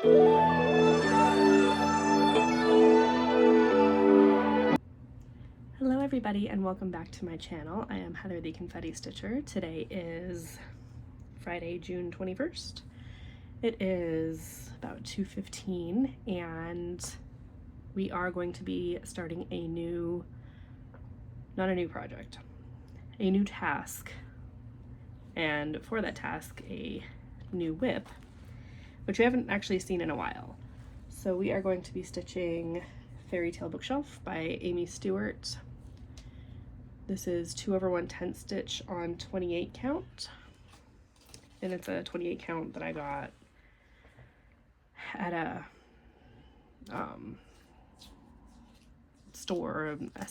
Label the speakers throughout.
Speaker 1: Hello everybody and welcome back to my channel. I am Heather the Confetti Stitcher. Today is Friday, June 21st. It is about 2:15 and we are going to be starting a new, not a new project, a new task. And for that task, a new whip, which we haven't actually seen in a while. So we are going to be stitching Fairy Tale Bookshelf by Amy Stewart. This is 2/110 stitch on 28 count, and it's a 28 count that I got at a store. I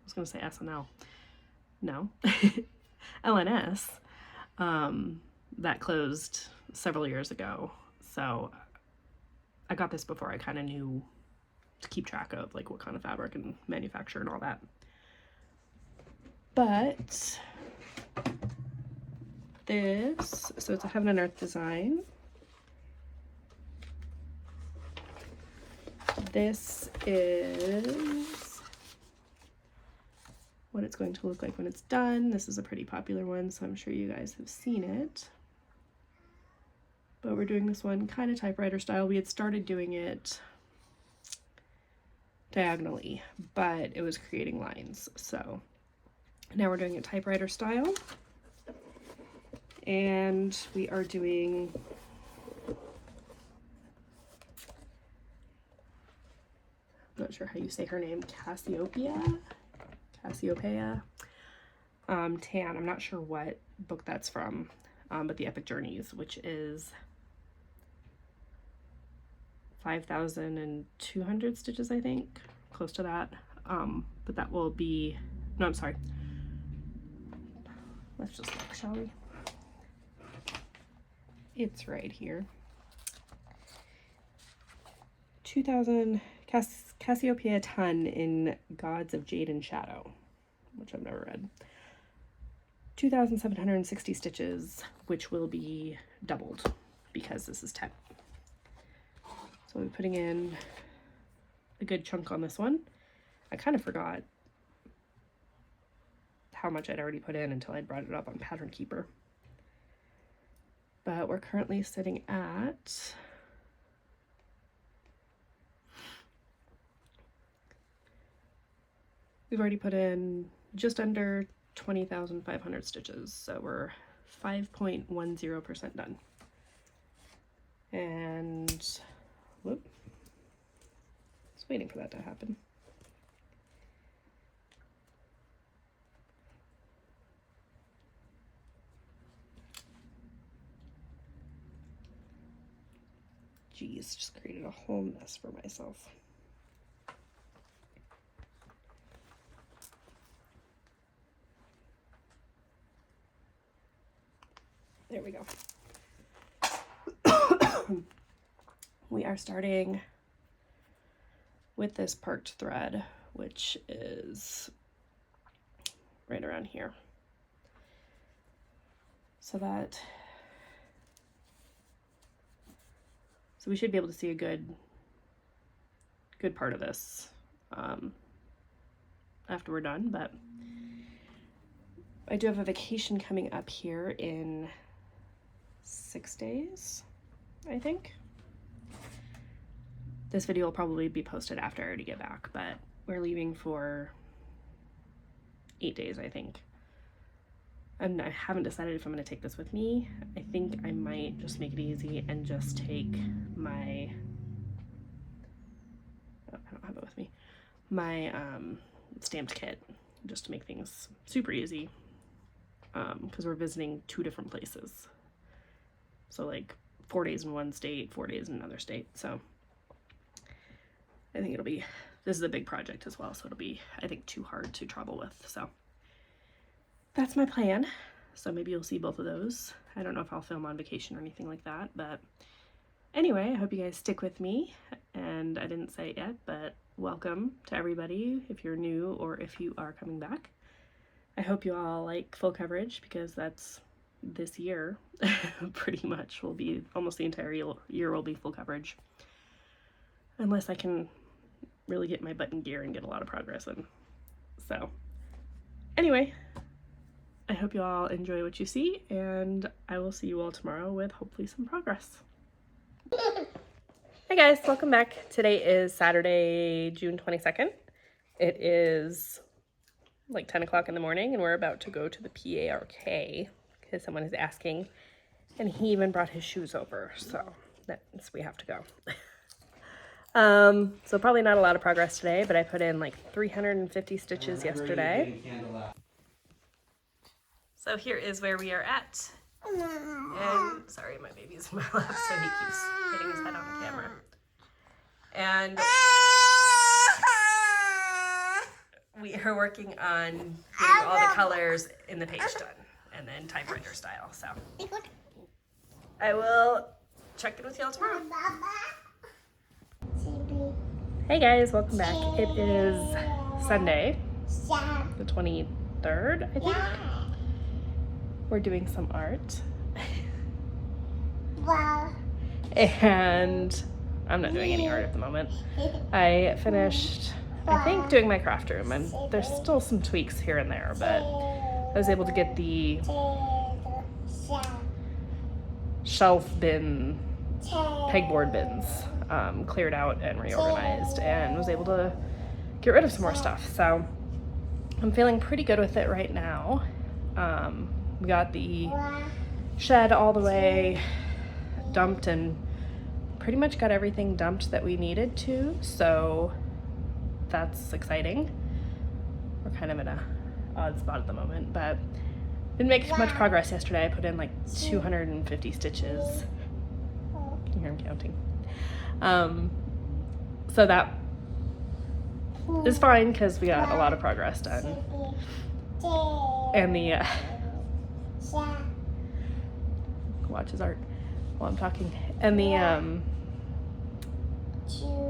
Speaker 1: was gonna say SNL, no, LNS, that closed several years ago. So I got this before I kind of knew to keep track of like what kind of fabric and manufacture and all that. But this, so it's a Heaven and Earth design. This is what it's going to look like when it's done. This is a pretty popular one, so I'm sure you guys have seen it. But we're doing this one kind of typewriter style. We had started doing it diagonally, but it was creating lines. So now we're doing it typewriter style. And we are doing I'm not sure how you say her name, Cassiopeia, Tan. I'm not sure what book that's from, but The Epic Journeys, which is 5,200 stitches, I think, close to that. But that will be, no, I'm sorry. Let's just look, shall we? It's right here. 2,000 Cassiopeia ton in Gods of Jade and Shadow, which I've never read. 2,760 stitches, which will be doubled because this is 10. So we'll be putting in a good chunk on this one. I kind of forgot how much I'd already put in until I brought it up on Pattern Keeper. But we're currently sitting at we've already put in just under 20,500 stitches, so we're 5.10% done. And whoop, I was waiting for that to happen. Geez, just created a whole mess for myself. There we go. We are starting with this parked thread, which is right around here. So we should be able to see a good part of this after we're done, but I do have a vacation coming up here in 6 days, I think. This video will probably be posted after I already get back, but we're leaving for 8 days, I think. And I haven't decided if I'm going to take this with me. I think I might just make it easy and just take my, oh, I don't have it with me, my stamped kit, just to make things super easy, because we're visiting 2 different places. So like 4 days in one state, 4 days in another state. So I think this is a big project as well, so it'll be, I think, too hard to travel with. So that's my plan. So maybe you'll see both of those. I don't know if I'll film on vacation or anything like that, but anyway, I hope you guys stick with me. And I didn't say it yet, but welcome to everybody if you're new or if you are coming back. I hope you all like full coverage because that's this year. Pretty much will be almost the entire year will be full coverage, unless I can really get my butt in gear and get a lot of progress in. So anyway, I hope you all enjoy what you see, and I will see you all tomorrow with hopefully some progress. Hey guys, welcome back. Today is Saturday, June 22nd. It is like 10 o'clock in the morning, and we're about to go to the PARK because someone is asking, and he even brought his shoes over, so that means we have to go. So probably not a lot of progress today, but I put in like 350 stitches yesterday. So here is where we are at. And sorry, my baby's in my lap, so he keeps hitting his head on the camera. And we are working on getting all the colors in the page done, and then typewriter style. So I will check in with y'all tomorrow. Hey guys, welcome back. It is Sunday, the 23rd, I think. We're doing some art. And I'm not doing any art at the moment. I finished, I think, doing my craft room, and there's still some tweaks here and there, but I was able to get the shelf bin, pegboard bins cleared out and reorganized, and was able to get rid of some more stuff. So I'm feeling pretty good with it right now. We got the shed all the way dumped and pretty much got everything dumped that we needed to, so that's exciting. We're kind of in a odd spot at the moment, but didn't make much progress yesterday. I put in like 250 stitches. Can you hear him counting? So that is fine because we got a lot of progress done. And the watch his art while I'm talking. And the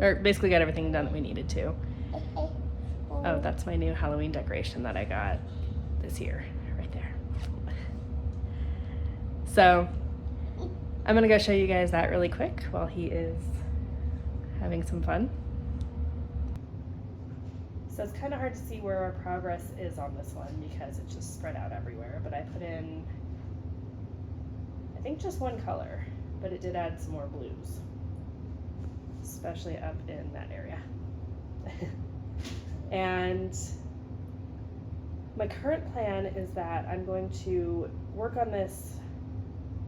Speaker 1: or basically got everything done that we needed to. Oh, that's my new Halloween decoration that I got this year, right there. So I'm gonna go show you guys that really quick while he is having some fun. So it's kind of hard to see where our progress is on this one because it's just spread out everywhere, but I put in, I think, just one color, but it did add some more blues, especially up in that area. And my current plan is that I'm going to work on this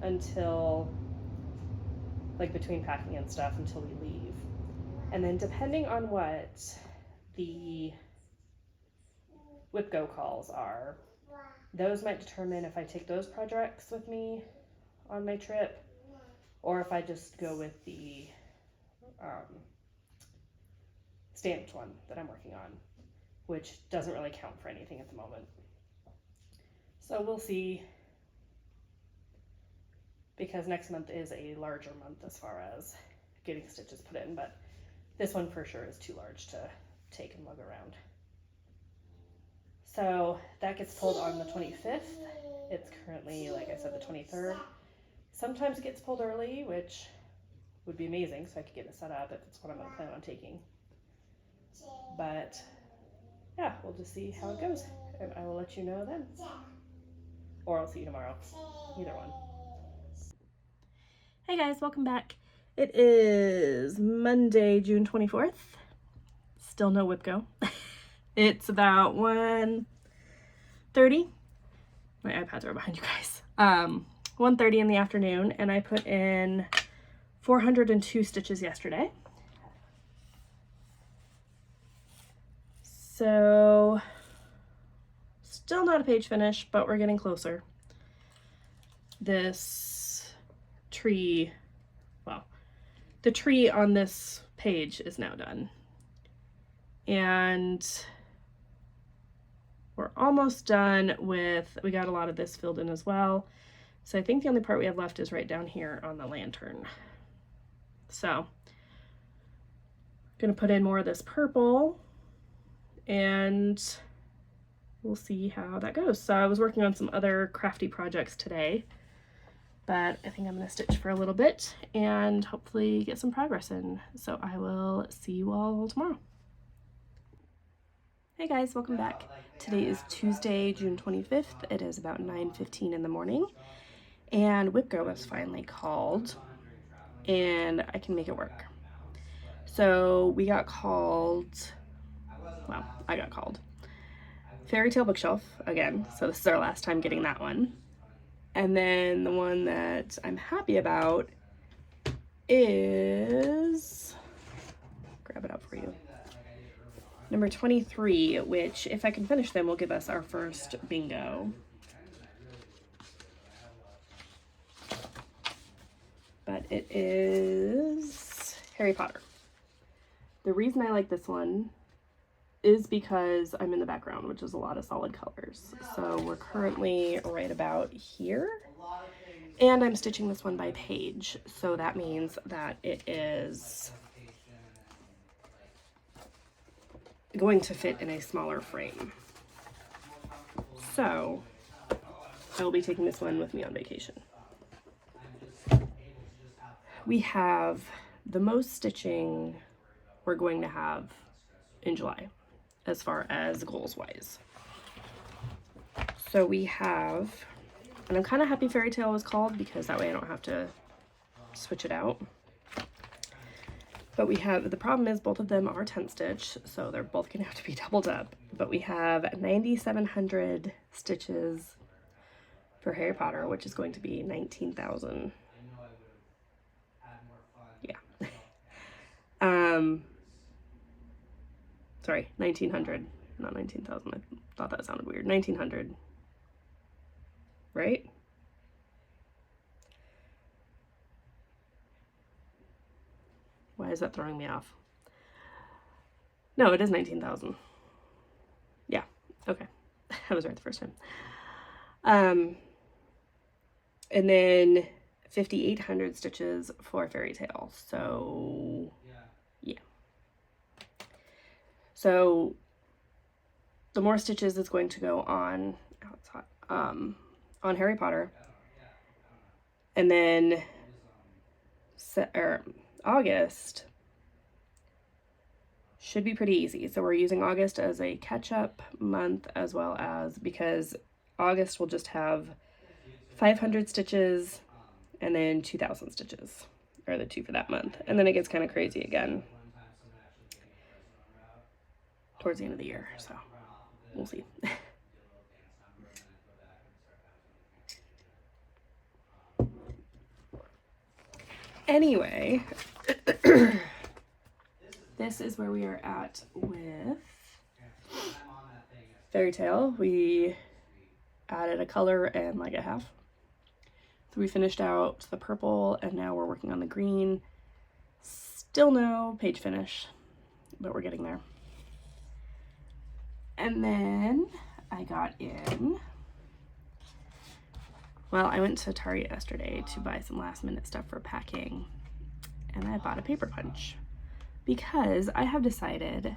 Speaker 1: until, like, between packing and stuff, until we leave. And then depending on what the WIPGO calls are, those might determine if I take those projects with me on my trip, or if I just go with the stamped one that I'm working on, which doesn't really count for anything at the moment. So we'll see, because next month is a larger month as far as getting stitches put in, but this one for sure is too large to take and lug around. So that gets pulled on the 25th. It's currently, like I said, the 23rd. Sometimes it gets pulled early, which would be amazing, so I could get it set up if it's what I'm going to plan on taking. But yeah, we'll just see how it goes, and I will let you know then. Or I'll see you tomorrow. Either one. Hey guys, welcome back. It is Monday, June 24th. Still no WIPGO. It's about 1:30. My iPads are behind you guys. 1:30 in the afternoon, and I put in 402 stitches yesterday. So still not a page finish, but we're getting closer. This tree, well, the tree on this page is now done. And we're almost done with, we got a lot of this filled in as well. So I think the only part we have left is right down here on the lantern. So gonna put in more of this purple, and we'll see how that goes. So I was working on some other crafty projects today, but I think I'm going to stitch for a little bit and hopefully get some progress in. So I will see you all tomorrow. Hey guys, welcome back. Today is Tuesday, June 25th. It is about 9:15 in the morning, and WIPGO was finally called, and I can make it work. So we got called, well, I got called. Fairy Tale Bookshelf again, so this is our last time getting that one. And then the one that I'm happy about is, grab it up for you, number 23, which if I can finish them will give us our first bingo. But it is Harry Potter. The reason I like this one is because I'm in the background, which is a lot of solid colors. So we're currently right about here, and I'm stitching this one by page. So that means that it is going to fit in a smaller frame. So I will be taking this one with me on vacation. We have the most stitching we're going to have in July as far as goals wise. So we have, and I'm kind of happy Fairy Tale was called because that way I don't have to switch it out. But we have, the problem is both of them are 10 stitch, so they're both gonna have to be doubled up. But we have 9,700 stitches for Harry Potter, which is going to be 19,000. Yeah. Sorry, 1,900, not 19,000. I thought that sounded weird. 1,900, right? Why is that throwing me off? No, it is 19,000. Yeah, okay. I was right the first time. And then 5,800 stitches for Fairy Tale. So, yeah. So, the more stitches is going to go on, oh, it's hot, on Harry Potter. And then August should be pretty easy. So we're using August as a catch-up month, as well as because August will just have 500 stitches and then 2,000 stitches, or the two for that month. And then it gets kind of crazy again towards the end of the year, so we'll see. Anyway, this is where we are at with Fairy Tale. We added a color and like a half. So we finished out the purple, and now we're working on the green. Still no page finish, but we're getting there. And then I got in, well, I went to Target yesterday to buy some last minute stuff for packing, and I bought a paper punch because I have decided,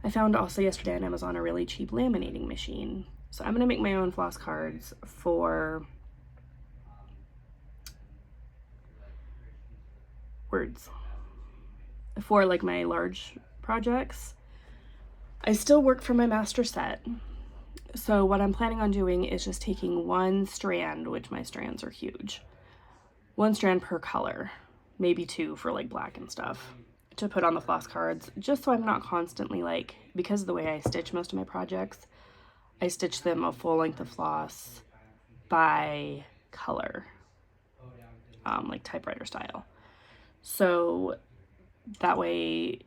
Speaker 1: I found also yesterday on Amazon a really cheap laminating machine. So I'm gonna make my own floss cards for words, for like my large projects. I still work from my master set. So what I'm planning on doing is just taking one strand, which my strands are huge, one strand per color, maybe two for like black and stuff, to put on the floss cards, just so I'm not constantly like, because of the way I stitch most of my projects, I stitch them a full length of floss by color, like typewriter style. So that way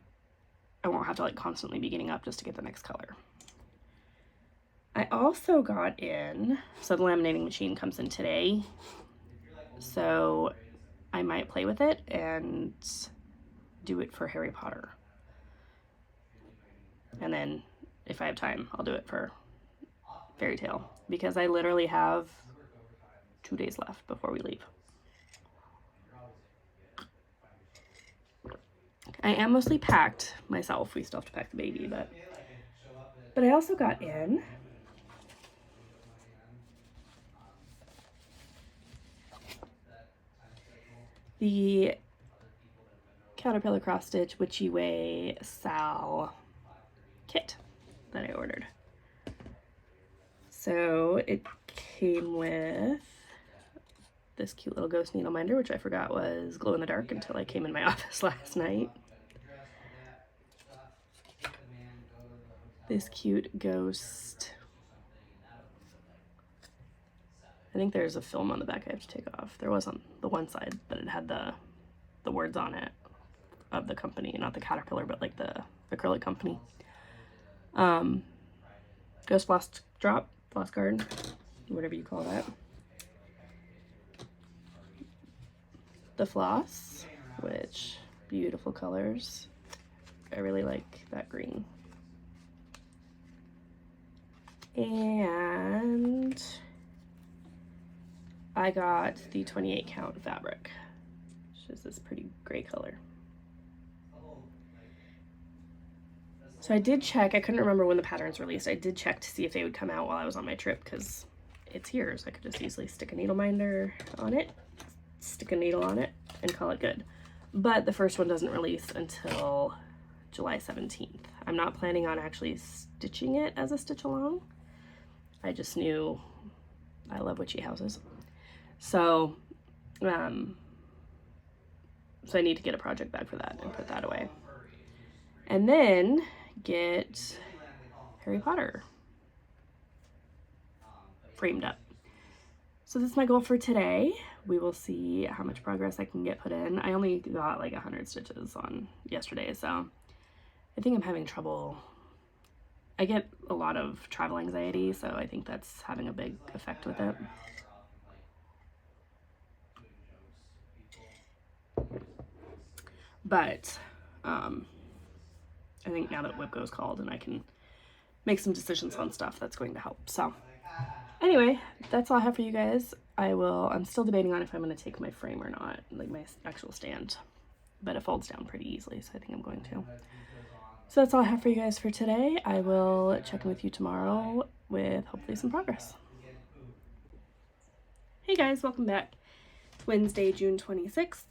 Speaker 1: I won't have to like constantly be getting up just to get the next color. I also got in, so the laminating machine comes in today, so I might play with it and do it for Harry Potter. And then if I have time, I'll do it for Fairy Tale, because I literally have 2 days left before we leave. I am mostly packed myself. We still have to pack the baby, but I also got in the Caterpillar Cross Stitch Witchy Way Sal kit that I ordered. So it came with this cute little ghost needle minder, which I forgot was glow in the dark until I came in my office last night. This cute ghost. I think there's a film on the back I have to take off. There was on the one side, but it had the words on it of the company, not the Caterpillar, but like the acrylic company. Ghost floss drop, floss guard, whatever you call that. The floss, which beautiful colors. I really like that green. And I got the 28 count fabric, which is this pretty gray color. So I did check, I couldn't remember when the pattern's released. I did check to see if they would come out while I was on my trip because it's here, so I could just easily stick a needle minder on it, stick a needle on it, and call it good. But the first one doesn't release until July 17th. I'm not planning on actually stitching it as a stitch along. I just knew I love witchy houses. So, so I need to get a project bag for that and put that away. And then get Harry Potter framed up. So that's my goal for today. We will see how much progress I can get put in. I only got like 100 stitches on yesterday, so I think I'm having trouble. I get a lot of travel anxiety, so I think that's having a big effect with it. But I think now that WIPGO's called and I can make some decisions on stuff, that's going to help. So anyway, that's all I have for you guys. I'm still debating on if I'm going to take my frame or not, like my actual stand, but it folds down pretty easily, so I think I'm going to. So that's all I have for you guys for today. I will check in with you tomorrow with hopefully some progress. Hey guys, welcome back. It's Wednesday, June 26th.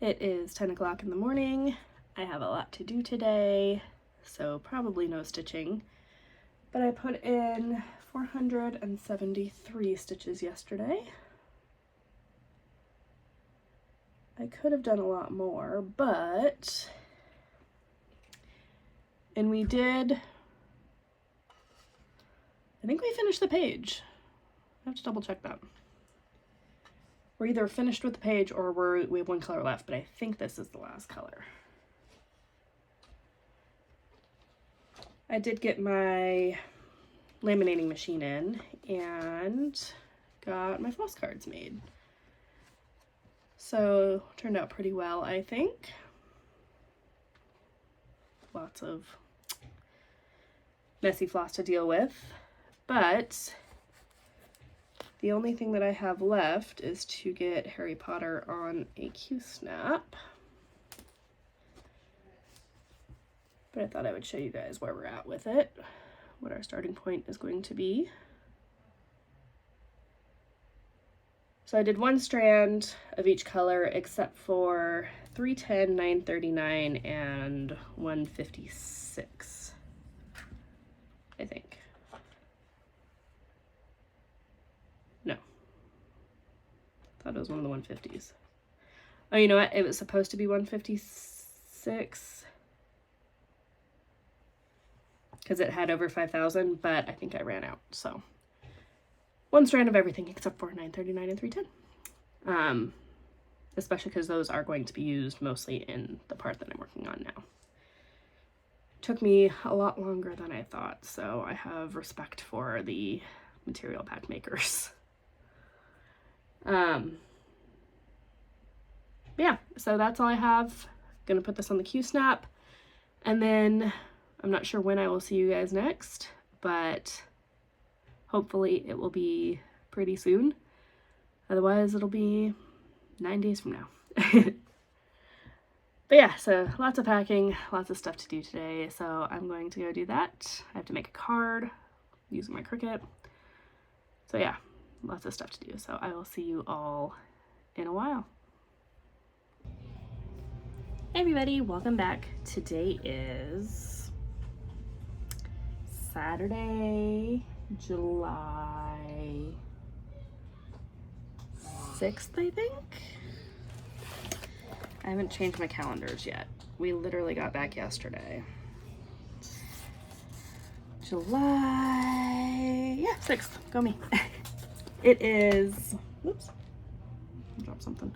Speaker 1: It is 10 o'clock in the morning. I have a lot to do today, so probably no stitching. But I put in 473 stitches yesterday. I could have done a lot more, but... And we did... I think we finished the page. I have to double check that. We're either finished with the page or we have one color left, but I think this is the last color. I did get my laminating machine in and got my floss cards made. So turned out pretty well, I think. Lots of messy floss to deal with, but the only thing that I have left is to get Harry Potter on a Q-snap. But I thought I would show you guys where we're at with it, what our starting point is going to be. So I did one strand of each color except for 310, 939, and 156, I think. No. I thought it was one of the 150s. Oh, you know what? It was supposed to be 156 because it had over 5,000, but I think I ran out. So one strand of everything except for 939 and 310. Especially because those are going to be used mostly in the part that I'm working on now. Took me a lot longer than I thought, so I have respect for the material pack makers. Yeah, so that's all I have. Gonna put this on the Q-snap, and then I'm not sure when I will see you guys next, but hopefully it will be pretty soon. Otherwise it'll be 9 days from now. But yeah, so lots of packing, lots of stuff to do today, so I'm going to go do that. I have to make a card using my Cricut. So yeah, lots of stuff to do, so I will see you all in a while. Hey everybody, welcome back. Today is Saturday, July 6th, I think. I haven't changed my calendars yet. We literally got back yesterday. July, 6th, go me. It is, whoops, dropped something.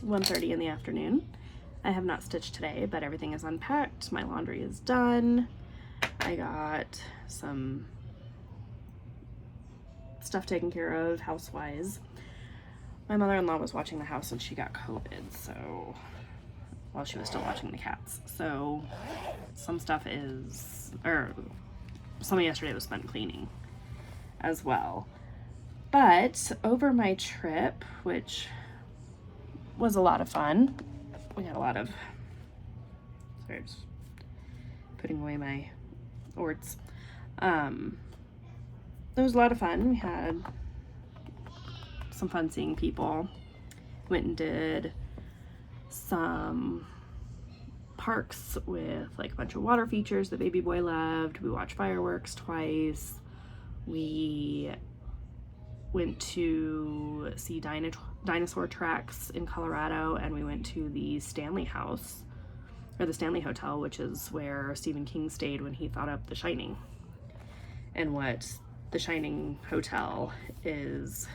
Speaker 1: 1:30 in the afternoon. I have not stitched today, but everything is unpacked. My laundry is done. I got some stuff taken care of house-wise. My mother-in-law was watching the house and she got COVID, so while she was still watching the cats. So some stuff is, or some of yesterday was spent cleaning as well. But over my trip, which was a lot of fun, we had a lot of, sorry, just putting away my orts. It was a lot of fun. We had some fun seeing people. Went and did some parks with like a bunch of water features that baby boy loved. We watched fireworks twice. We went to see dinosaur tracks in Colorado, and we went to the Stanley House, or the Stanley Hotel, which is where Stephen King stayed when he thought up The Shining, and what The Shining Hotel is,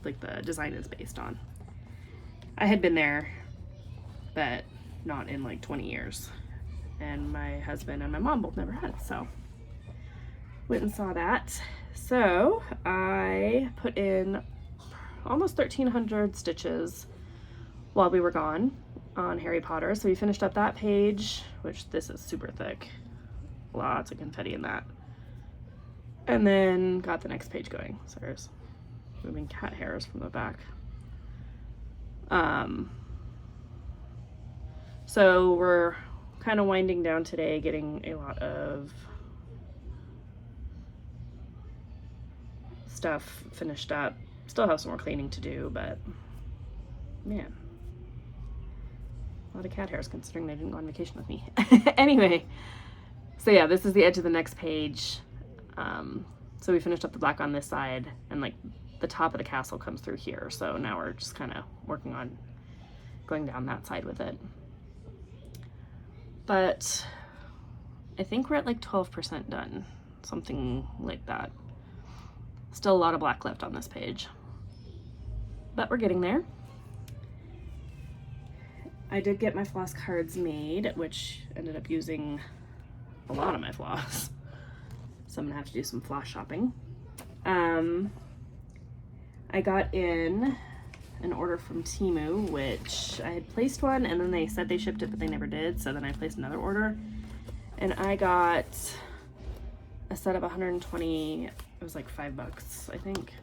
Speaker 1: like, the design is based on. I had been there, but not in like 20 years, and my husband and my mom both never had, so went and saw that. So I put in almost 1,300 stitches while we were gone on Harry Potter. So we finished up that page, which this is super thick. Lots of confetti in that. And then got the next page going. So there's moving cat hairs from the back. So we're kind of winding down today, getting a lot of stuff finished up. Still have some more cleaning to do, but man, a lot of cat hairs considering they didn't go on vacation with me. Anyway, so yeah, this is the edge of the next page. So we finished up the black on this side, and like the top of the castle comes through here. So now we're just kind of working on going down that side with it. But I think we're at like 12% done, something like that. Still a lot of black left on this page, but we're getting there. I did get my floss cards made, which ended up using a lot of my floss, so I'm gonna have to do some floss shopping. I got in an order from Temu, which I had placed one and then they said they shipped it, but they never did, so then I placed another order, and I got a set of 120, it was like $5, I think.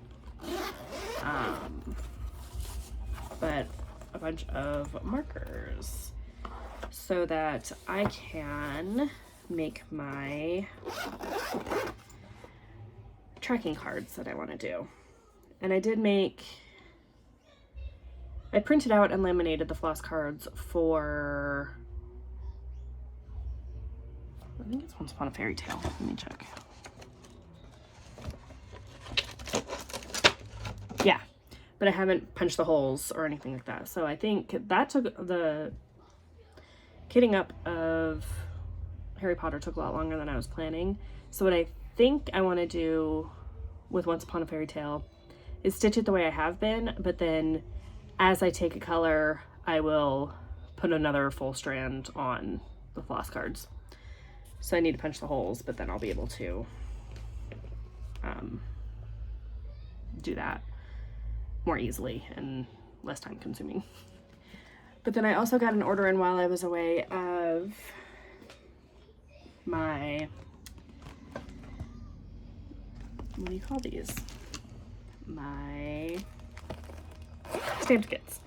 Speaker 1: But a bunch of markers so that I can make my tracking cards that I want to do. And I printed out and laminated the floss cards for, I think it's Once Upon a Fairy Tale. Let me check. Yeah, but I haven't punched the holes or anything like that. So I think that took, the kitting up of Harry Potter took a lot longer than I was planning. So what I think I want to do with Once Upon a Fairy Tale is stitch it the way I have been, but then as I take a color, I will put another full strand on the floss cards. So I need to punch the holes, but then I'll be able to do that more easily and less time consuming. But then I also got an order in while I was away of my, what do you call these? My stamped kits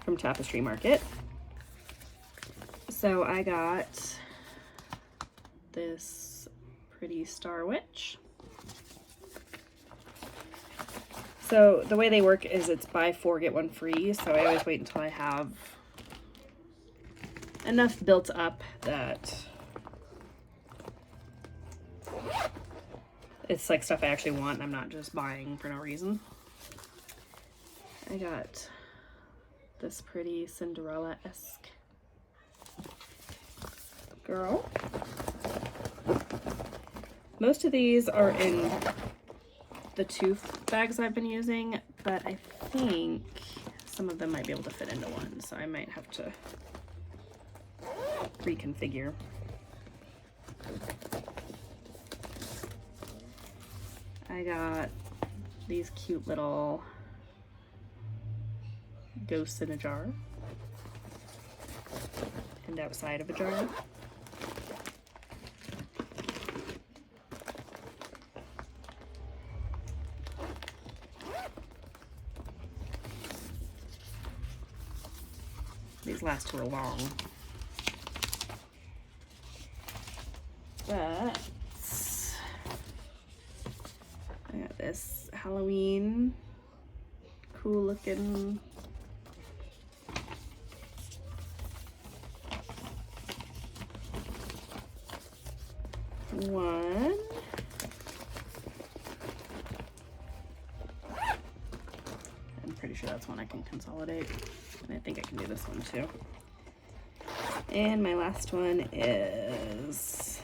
Speaker 1: from Tapestry Market. So I got this pretty Star Witch, So the way they work is it's buy 4 get 1 free, so I always wait until I have enough built up that it's like stuff I actually want and I'm not just buying for no reason. I got this pretty Cinderella-esque girl. Most of these are in the 2 bags I've been using, but I think some of them might be able to fit into one, so I might have to reconfigure. I got these cute little ghosts in a jar and outside of a jar. These last 2 are long. But I got this Halloween cool looking one. I'm pretty sure that's one I can consolidate. And I think I can do this one too. And my last one is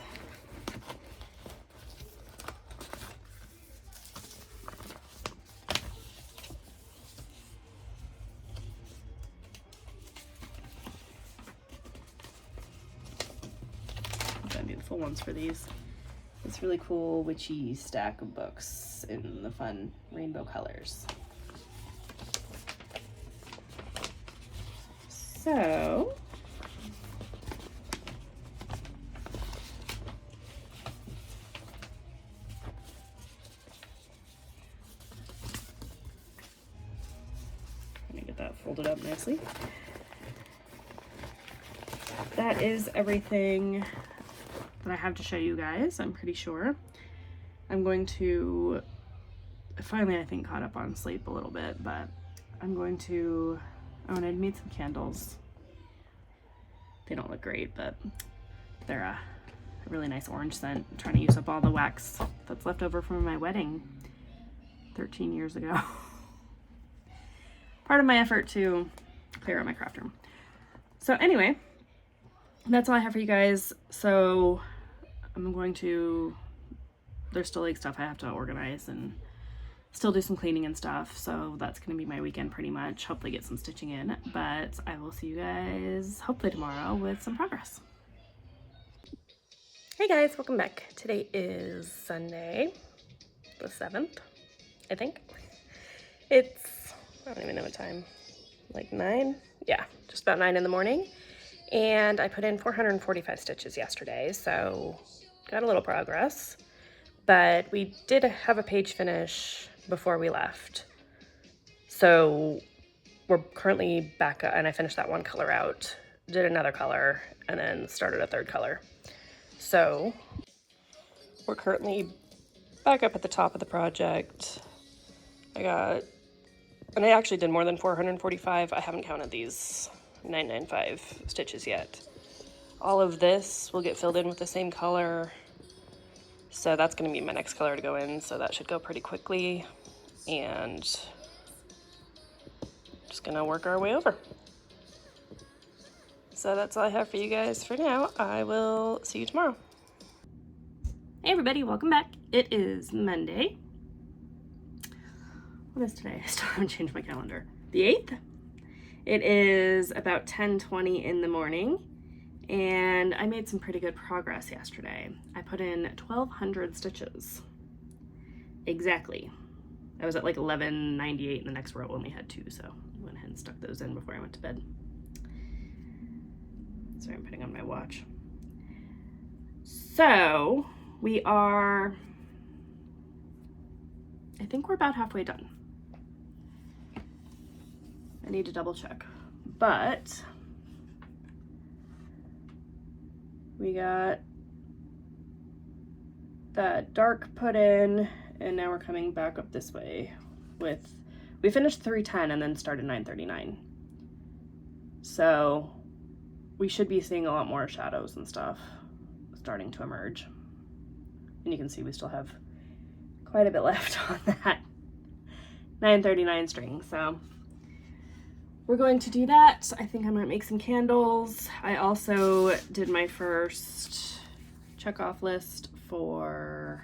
Speaker 1: I need full ones for these. This really cool witchy stack of books in the fun rainbow colors. So let me get that folded up nicely. That is everything that I have to show you guys, I'm pretty sure. I'm going to finally, I think, caught up on sleep a little bit, but I'm going to, oh, and I made some candles. They don't look great, but they're a really nice orange scent. I'm trying to use up all the wax that's left over from my wedding 13 years ago. Part of my effort to clear out my craft room. So anyway, that's all I have for you guys. So I'm going to, there's still like stuff I have to organize and still do some cleaning and stuff. So that's going to be my weekend pretty much. Hopefully get some stitching in, but I will see you guys hopefully tomorrow with some progress. Hey guys, welcome back. Today is Sunday, the 7th, I think. It's, I don't even know what time, like 9? Yeah, just about 9 in the morning. And I put in 445 stitches yesterday, so got a little progress. But we did have a page finish before we left. So we're currently back, and I finished that one color out, did another color, and then started a 3rd color. So we're currently back up at the top of the project. And I actually did more than 445. I haven't counted these 995 stitches yet. All of this will get filled in with the same color. So that's going to be my next color to go in. So that should go pretty quickly. And just going to work our way over. So that's all I have for you guys for now. I will see you tomorrow. Hey everybody, welcome back. It is Monday. What is today? I still haven't changed my calendar. The 8th? It is about 10:20 in the morning, and I made some pretty good progress yesterday. I put in 1,200 stitches. Exactly. I was at like 1198, and the next row only had 2, so I went ahead and stuck those in before I went to bed. Sorry, I'm putting on my watch. So we are, I think we're about halfway done. I need to double check, but we got that dark put in, and now we're coming back up this way we finished 3:10 and then started 9:39. So we should be seeing a lot more shadows and stuff starting to emerge. And you can see we still have quite a bit left on that 9:39 string. So we're going to do that. I think I might make some candles. I also did my first check-off list for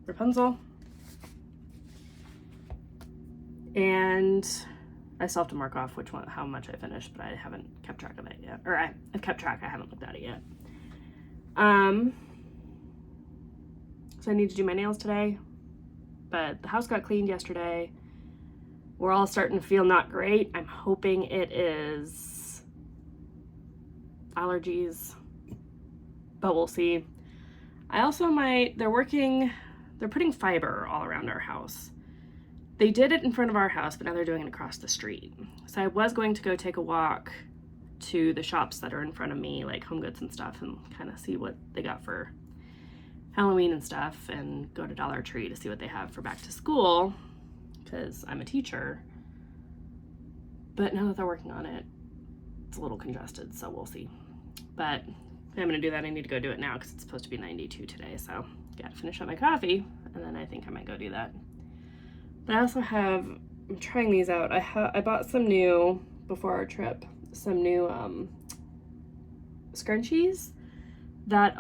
Speaker 1: Rapunzel. And I still have to mark off which one, how much I finished, but I haven't kept track of it yet. Or I've kept track, I haven't looked at it yet. So I need to do my nails today, but the house got cleaned yesterday. We're all starting to feel not great. I'm hoping it is allergies, but we'll see. I also they're putting fiber all around our house. They did it in front of our house, but now they're doing it across the street. So I was going to go take a walk to the shops that are in front of me, like Home Goods and stuff, and kind of see what they got for Halloween and stuff, and go to Dollar Tree to see what they have for back to school, because I'm a teacher. But now that they're working on it, it's a little congested, so we'll see. But if I'm gonna do that, I need to go do it now because it's supposed to be 92 today, so gotta finish up my coffee, and then I think I might go do that. But I also I'm trying these out. I bought some new, before our trip, some new scrunchies that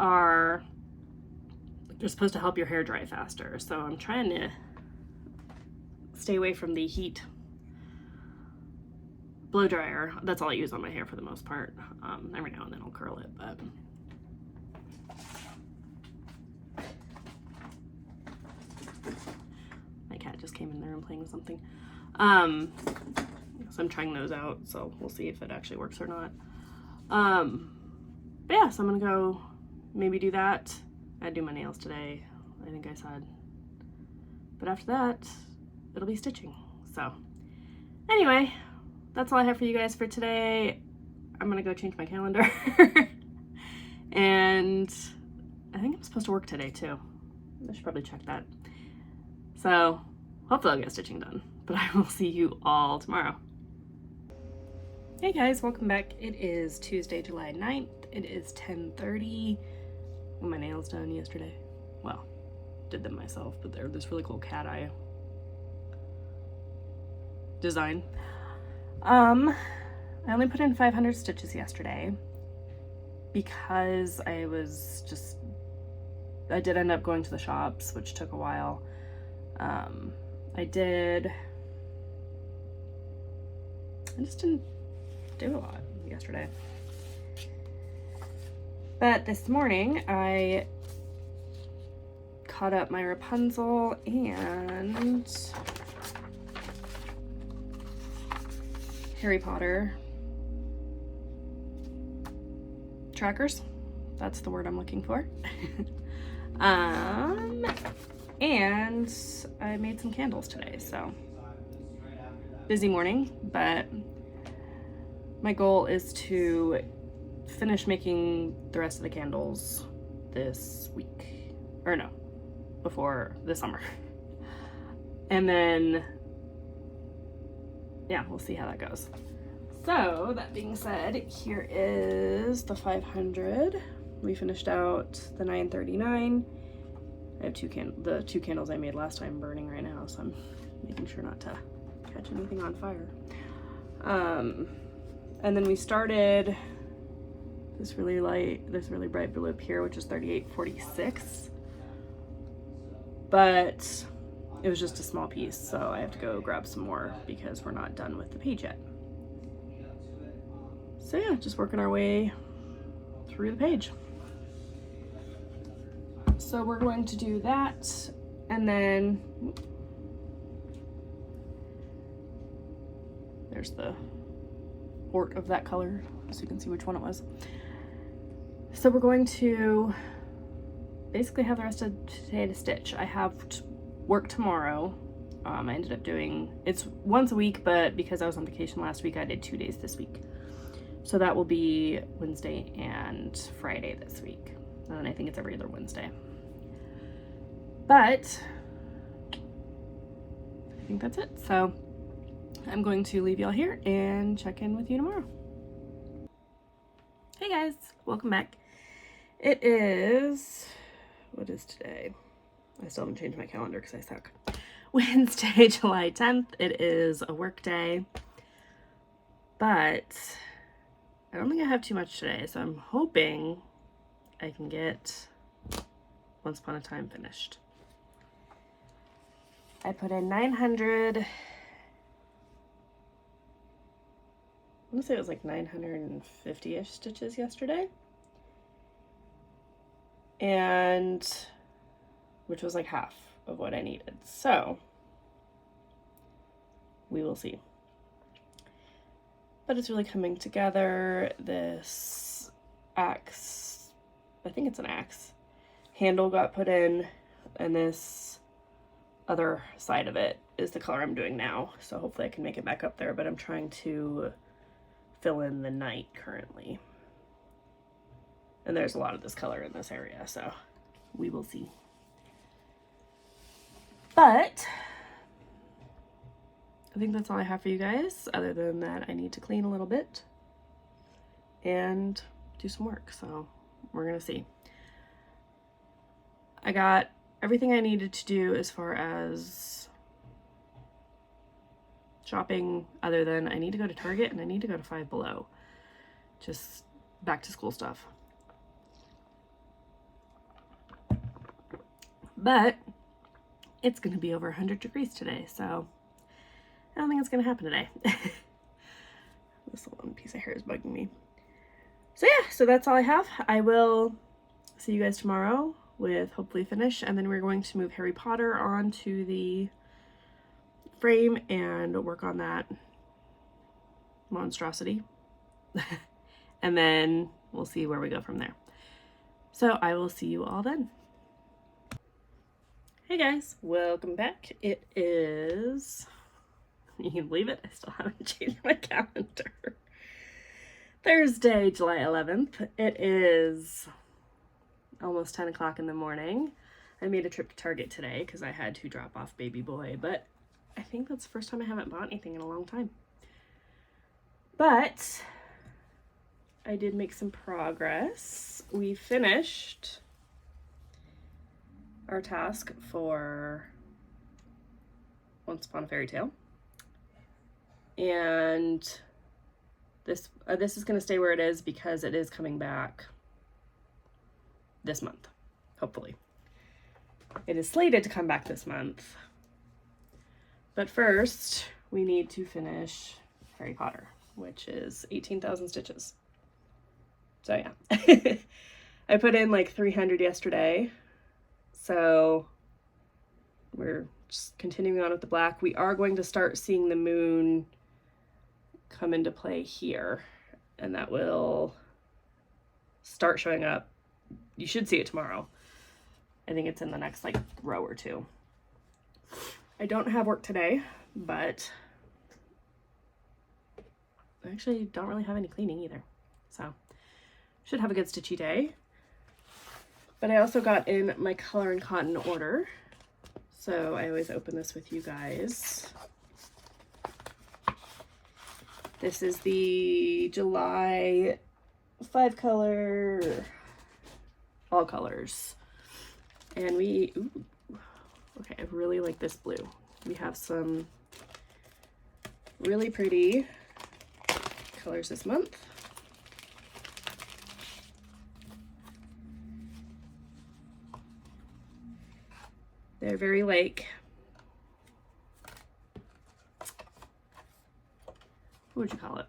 Speaker 1: they're supposed to help your hair dry faster. So I'm trying to stay away from the heat blow dryer. That's all I use on my hair for the most part. Every now and then I'll curl it, but my cat just came in there and playing with something. So I'm trying those out, so we'll see if it actually works or not. But yeah, so I'm gonna go maybe do that. I do my nails today, I think I said. But after that, it'll be stitching. So anyway, that's all I have for you guys for today. I'm gonna go change my calendar. And I think I'm supposed to work today too. I should probably check that. So hopefully I'll get stitching done, but I will see you all tomorrow. Hey guys, welcome back. It is Tuesday, July 9th. It is 10:30. My nails done yesterday. Well, did them myself, but they're this really cool cat eye design. I only put in 500 stitches yesterday because I did end up going to the shops, which took a while. I just didn't do a lot yesterday. But this morning I caught up my Rapunzel and Harry Potter trackers. That's the word I'm looking for. And I made some candles today, so busy morning, but my goal is to finish making the rest of the candles this week, or no, before the summer. And then yeah, we'll see how that goes. So that being said, here is the 500. We finished out the 939. I have the two candles I made last time burning right now, so I'm making sure not to catch anything on fire. And then we started this really bright blue up here, which is 3846. But it was just a small piece, so I have to go grab some more because we're not done with the page yet. So yeah, just working our way through the page. So we're going to do that, and then there's the port of that color, so you can see which one it was. So we're going to basically have the rest of today to stitch. I have work tomorrow. I ended up doing, it's once a week, but because I was on vacation last week, I did 2 days this week. So that will be Wednesday and Friday this week. And then I think it's every other Wednesday. But think that's it. So I'm going to leave y'all here and check in with you tomorrow. Hey guys, welcome back. It is, what is today? I still haven't changed my calendar because I suck. Wednesday, July 10th. It is a work day, but I don't think I have too much today, so I'm hoping I can get Once Upon a Time finished. I put in 900, I want to say it was like 950-ish stitches yesterday, and which was like half of what I needed. So we will see. But it's really coming together. This axe, I think it's an axe, handle got put in, and this other side of it is the color I'm doing now. So hopefully I can make it back up there, but I'm trying to fill in the night currently. And there's a lot of this color in this area, so we will see. But I think that's all I have for you guys. Other than that, I need to clean a little bit and do some work. So we're gonna see. I got everything I needed to do as far as shopping, other than I need to go to Target and I need to go to Five Below. Just back to school stuff. But it's going to be over 100 degrees today, so I don't think it's going to happen today. This one piece of hair is bugging me. So yeah, so that's all I have. I will see you guys tomorrow with hopefully finish, and then we're going to move Harry Potter onto the frame and work on that monstrosity. And then we'll see where we go from there. So I will see you all then. Hey guys, welcome back. It is, you can believe it, I still haven't changed my calendar. Thursday, July 11th. It is almost 10 o'clock in the morning. I made a trip to Target today because I had to drop off baby boy, but I think that's the first time I haven't bought anything in a long time. But I did make some progress. We finished our task for Once Upon a Fairy Tale, and this is going to stay where it is because it is coming back this month, hopefully. It is slated to come back this month, but first we need to finish Harry Potter, which is 18,000 stitches. So yeah, I put in like 300 yesterday. So we're just continuing on with the black. We are going to start seeing the moon come into play here, and that will start showing up. You should see it tomorrow. I think it's in the next like row or two. I don't have work today, but I actually don't really have any cleaning either. So should have a good stitchy day. But I also got in my color and cotton order. So I always open this with you guys. This is the July 5 color, all colors. And we, ooh, okay, I really like this blue. We have some really pretty colors this month. They're very like, what would you call it?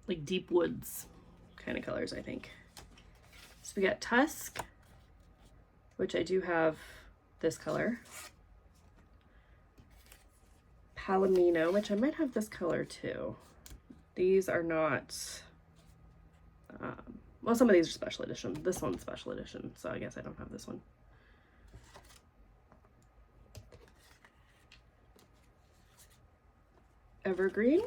Speaker 1: Like deep woods kind of colors, I think. So we got Tusk, which I do have this color. Palomino, which I might have this color too. These are not, well, some of these are special edition. This one's special edition, so I guess I don't have this one. Evergreen,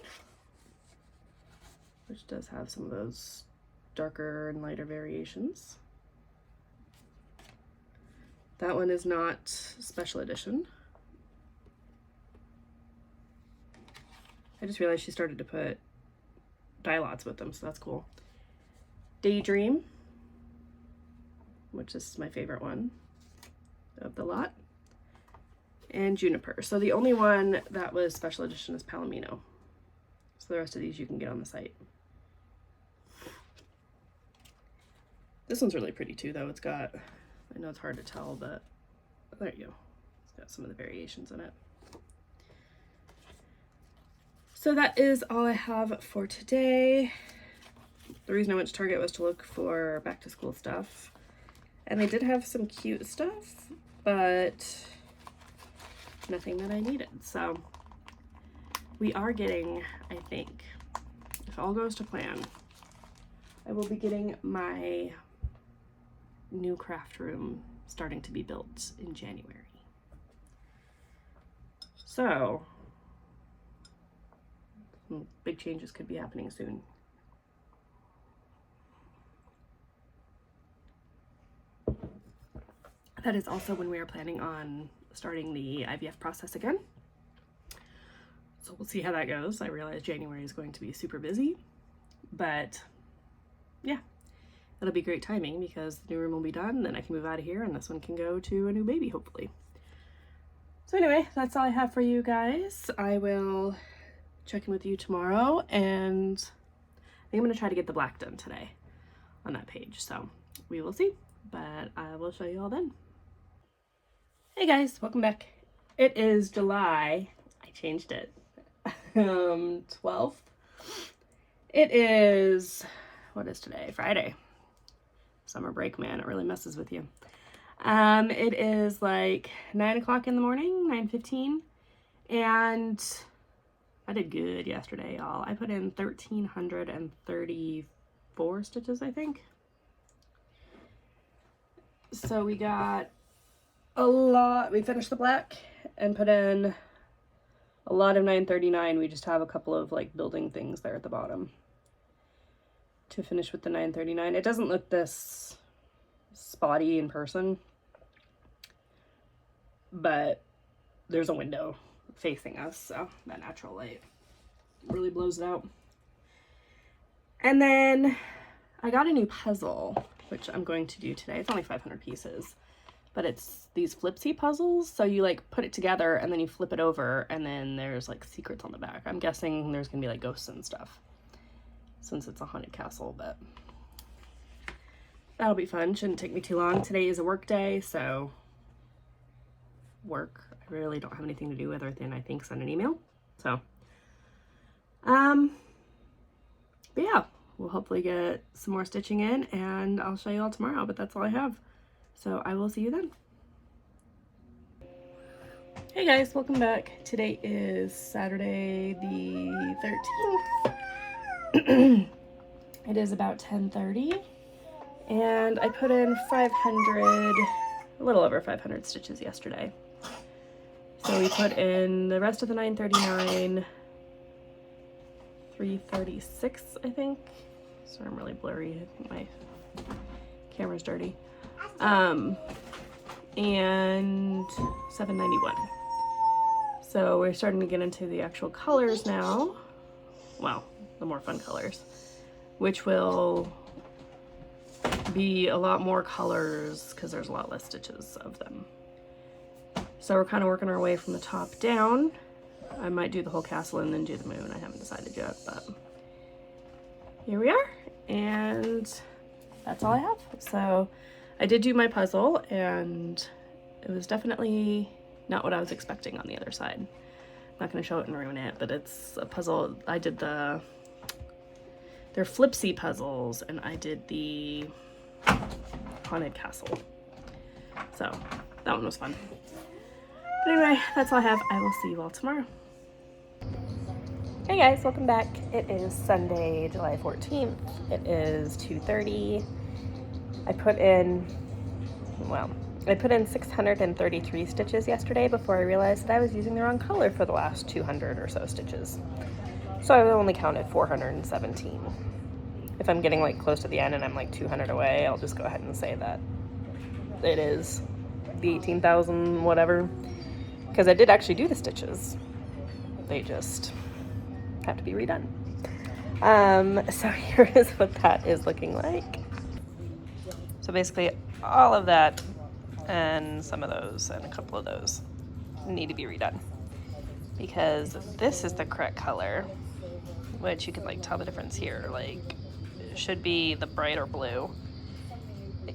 Speaker 1: which does have some of those darker and lighter variations. That one is not special edition. I just realized she started to put dye lots with them, so that's cool. Daydream, which is my favorite one of the lot. And Juniper. So the only one that was special edition is Palomino. So the rest of these you can get on the site. This one's really pretty too, though. It's got, I know it's hard to tell, but there you go. It's got some of the variations in it. So that is all I have for today. The reason I went to Target was to look for back to school stuff. And they did have some cute stuff, but nothing that I needed. So we are getting, I think, if all goes to plan, I will be getting my new craft room starting to be built in January. So big changes could be happening soon. That is also when we are planning on starting the IVF process again. So we'll see how that goes. I realize January is going to be super busy, but yeah, it'll be great timing because the new room will be done, then I can move out of here and this one can go to a new baby, hopefully. So anyway, that's all I have for you guys. I will check in with you tomorrow, and I think I'm going to try to get the black done today on that page. So we will see, but I will show you all then. Hey guys, welcome back. It is July, I changed it, 12th. It is, what is today? Friday. Summer break, man, it really messes with you. It is like 9 o'clock in the morning, 9:15, and I did good yesterday, y'all. I put in 1,334 stitches, I think. So we got a lot. We finished the black and put in a lot of 939. We just have a couple of like building things there at the bottom to finish with the 939. It doesn't look this spotty in person, but there's a window facing us, so that natural light really blows it out. And then I got a new puzzle, which I'm going to do today. It's only 500 pieces, but it's these flipsy puzzles. So you like put it together and then you flip it over and then there's like secrets on the back. I'm guessing there's gonna be like ghosts and stuff since it's a haunted castle, but that'll be fun. Shouldn't take me too long. Today is a work day, so work. I really don't have anything to do other than I think send an email. So, but yeah, we'll hopefully get some more stitching in and I'll show you all tomorrow, but that's all I have. So I will see you then. Hey guys, welcome back. Today is Saturday the 13th. It is about 10:30 and I put in 500, a little over 500 stitches yesterday. So we put in the rest of the 939, 336, I think. Sorry, I'm really blurry. I think my camera's dirty. And 791. So we're starting to get into the actual colors now. Well, the more fun colors, which will be a lot more colors because there's a lot less stitches of them. So we're kind of working our way from the top down. I might do the whole castle and then do the moon. I haven't decided yet, but here we are. And that's all I have. So I did do my puzzle and it was definitely not what I was expecting on the other side. I'm not going to show it and ruin it, but it's a puzzle. I did they're flipsy puzzles and I did the haunted castle. So that one was fun. But anyway, that's all I have. I will see you all tomorrow. Hey guys, welcome back. It is Sunday, July 14th. It is 2:30. I put in 633 stitches yesterday before I realized that I was using the wrong color for the last 200 or so stitches. So I only counted 417. If I'm getting like close to the end and I'm like 200 away, I'll just go ahead and say that it is the 18,000 whatever. Because I did actually do the stitches. They just have to be redone. So here is what that is looking like. So basically all of that and some of those and a couple of those need to be redone, because this is the correct color, which you can like tell the difference here. Like, it should be the brighter blue.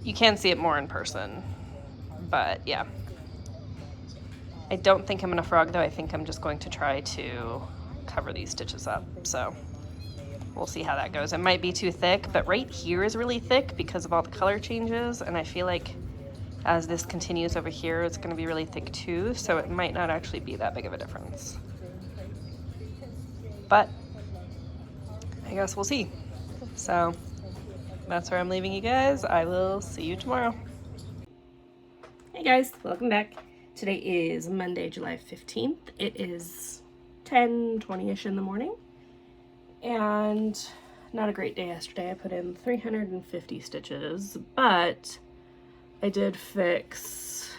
Speaker 1: You can see it more in person, but yeah. I don't think I'm gonna frog though. I think I'm just going to try to cover these stitches up. So we'll see how that goes. It might be too thick, but right here is really thick because of all the color changes, and I feel like as this continues over here, it's gonna be really thick too, so it might not actually be that big of a difference. But I guess we'll see. So that's where I'm leaving you guys. I will see you tomorrow. Hey guys, welcome back. Today is Monday, July 15th. It is 10:20-ish in the morning, and not a great day yesterday. I put in 350 stitches, but I did fix